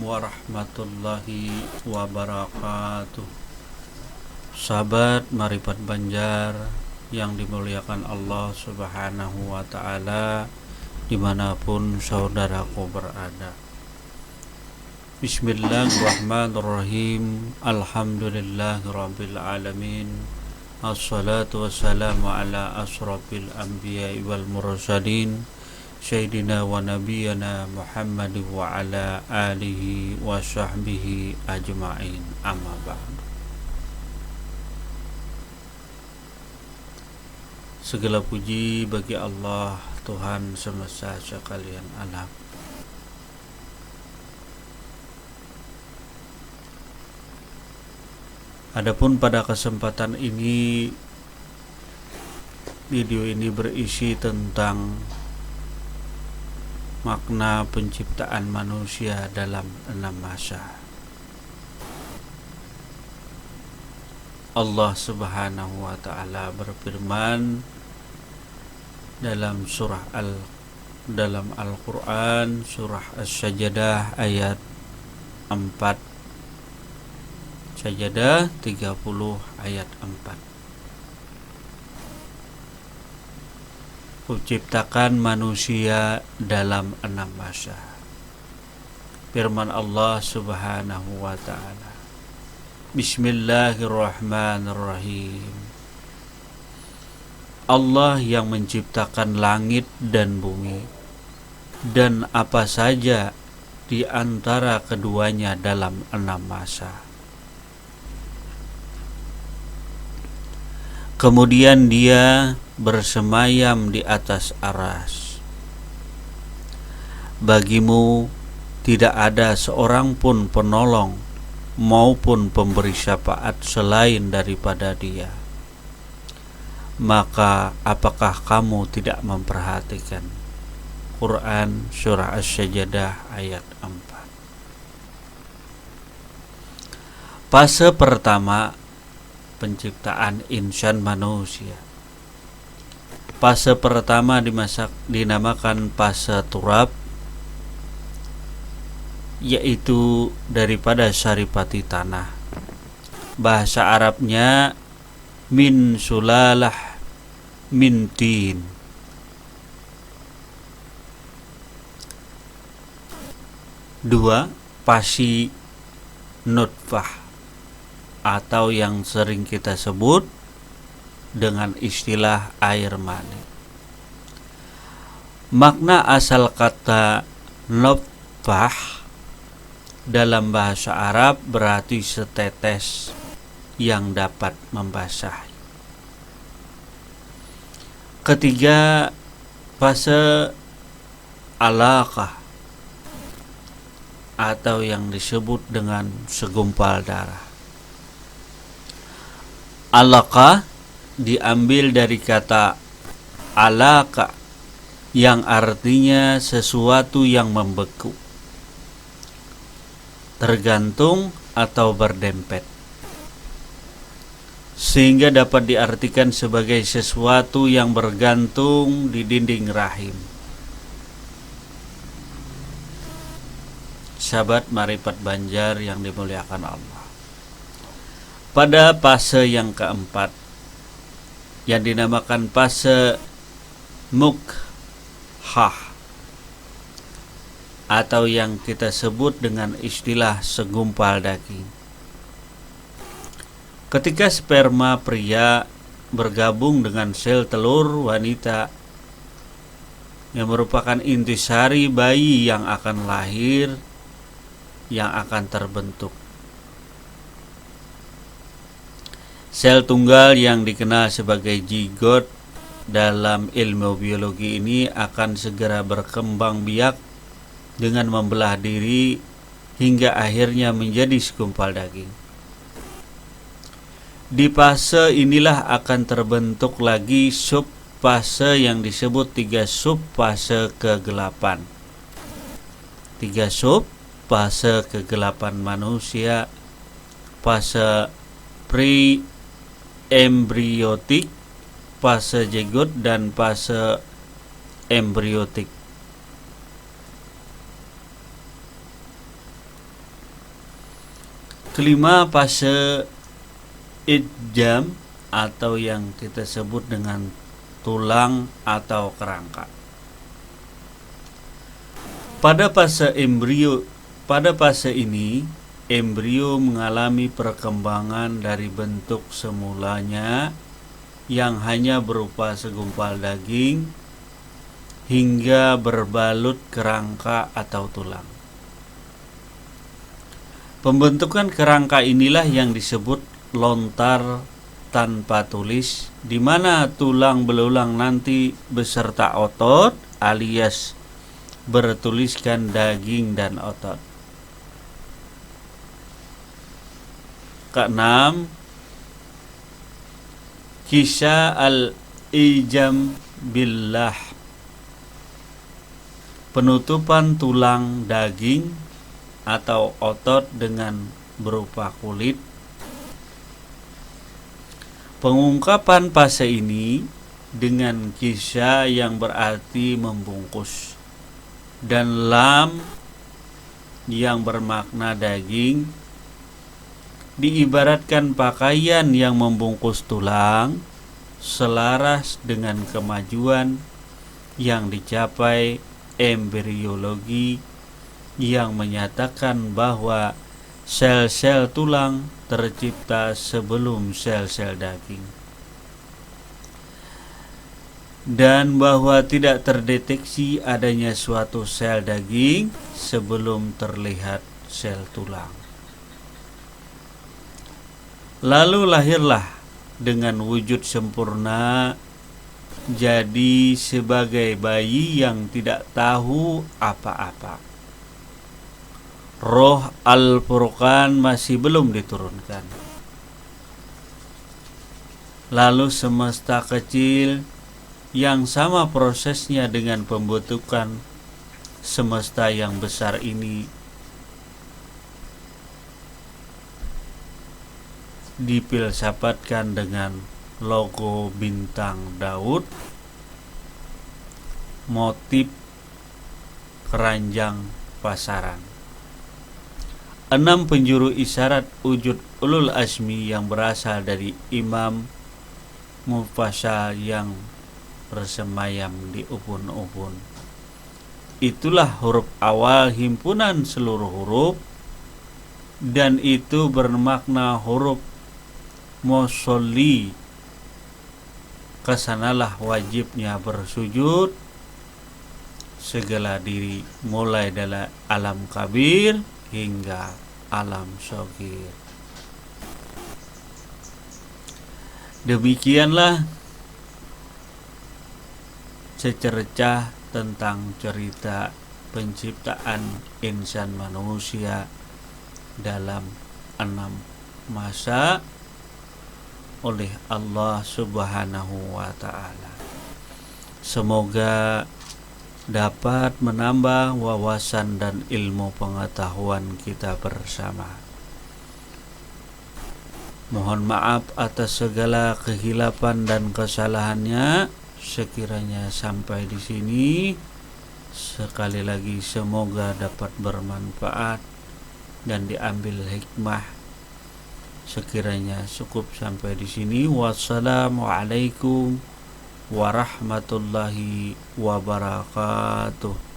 warahmatullahi wabarakatuh. Sahabat Maripat Banjar yang dimuliakan Allah Subhanahu wa ta'ala, dimanapun saudaraku berada. Bismillahirrahmanirrahim. Alhamdulillahirabbil alamin. Assalatu wassalamu ala asrafil anbiya'i wal mursalin, Sayyidina wa nabiyana Muhammad wa ala alihi wa sahbihi ajma'in. Amma ba'du. Segala puji bagi Allah, Tuhan semesta sekalian alam. Adapun pada kesempatan ini, video ini berisi tentang makna penciptaan manusia dalam 6 masa. Allah Subhanahu wa ta'ala berfirman dalam dalam Al-Quran, surah As-Sajdah ayat 4, Sajdah 30 ayat 4. Menciptakan manusia dalam 6 masa. Firman Allah Subhanahu wa ta'ala, Bismillahirrahmanirrahim. Allah yang menciptakan langit dan bumi dan apa saja di antara keduanya dalam 6 masa. Kemudian Dia bersemayam di atas aras. Bagimu tidak ada seorang pun penolong maupun pemberi syafaat selain daripada Dia. Maka apakah kamu tidak memperhatikan? Quran surah As-Sajdah ayat 4. Fase pertama, penciptaan insan manusia. Fase pertama dinamakan fase turab, yaitu daripada saripati tanah. Bahasa Arabnya min sulalah min tin. Dua, pasi nutfah, atau yang sering kita sebut dengan istilah air mani. Makna asal kata nutfah dalam bahasa Arab berarti setetes yang dapat membasahi. Ketiga, fase alaqah, atau yang disebut dengan segumpal darah. Alaqah diambil dari kata alaqa yang artinya sesuatu yang membeku, tergantung atau berdempet, sehingga dapat diartikan sebagai sesuatu yang bergantung di dinding rahim. Sahabat Maripat Banjar yang dimuliakan Allah, pada fase yang keempat yang dinamakan fase mukhah, atau yang kita sebut dengan istilah segumpal daging. Ketika sperma pria bergabung dengan sel telur wanita yang merupakan intisari bayi yang akan lahir, yang akan terbentuk. Sel tunggal yang dikenal sebagai zigot dalam ilmu biologi ini akan segera berkembang biak dengan membelah diri hingga akhirnya menjadi segumpal daging. Di fase inilah akan terbentuk lagi subfase yang disebut 3 subfase kegelapan. 3 subfase kegelapan manusia: fase pre-embriotik, fase zigot, dan fase embriotik. Kelima, fase idjam atau yang kita sebut dengan tulang atau kerangka. Pada fase ini embrio mengalami perkembangan dari bentuk semulanya yang hanya berupa segumpal daging hingga berbalut kerangka atau tulang. Pembentukan kerangka inilah yang disebut lontar tanpa tulis, di mana tulang belulang nanti beserta otot alias bertuliskan daging dan otot. Keenam, kisah al-ijam billah, penutupan tulang daging atau otot dengan berupa kulit. Pengungkapan fase ini dengan kisah yang berarti membungkus dan lam yang bermakna daging diibaratkan pakaian yang membungkus tulang, selaras dengan kemajuan yang dicapai embriologi yang menyatakan bahwa sel-sel tulang tercipta sebelum sel-sel daging, dan bahwa tidak terdeteksi adanya suatu sel daging sebelum terlihat sel tulang. Lalu lahirlah dengan wujud sempurna, jadi sebagai bayi yang tidak tahu apa-apa. Roh Al-Furqan masih belum diturunkan. Lalu semesta kecil yang sama prosesnya dengan pembentukan semesta yang besar ini difilsafatkan dengan logo bintang Daud, motif keranjang pasaran. 6 penjuru isyarat wujud ulul azmi yang berasal dari Imam Mufassal yang bersemayam di ubun-ubun. Itulah huruf awal himpunan seluruh huruf, dan itu bermakna huruf musolli. Kesanalah wajibnya bersujud segala diri, mulai dari alam kabir hingga alam shogir. Demikianlah secercah tentang cerita penciptaan insan manusia dalam 6 masa oleh Allah Subhanahu wa ta'ala. Semoga dapat menambah wawasan dan ilmu pengetahuan kita bersama. Mohon maaf atas segala kehilapan dan kesalahannya. Sekiranya sampai di sini, sekali lagi semoga dapat bermanfaat dan diambil hikmah. Sekiranya cukup sampai di sini. Wassalamualaikum warahmatullahi wabarakatuh.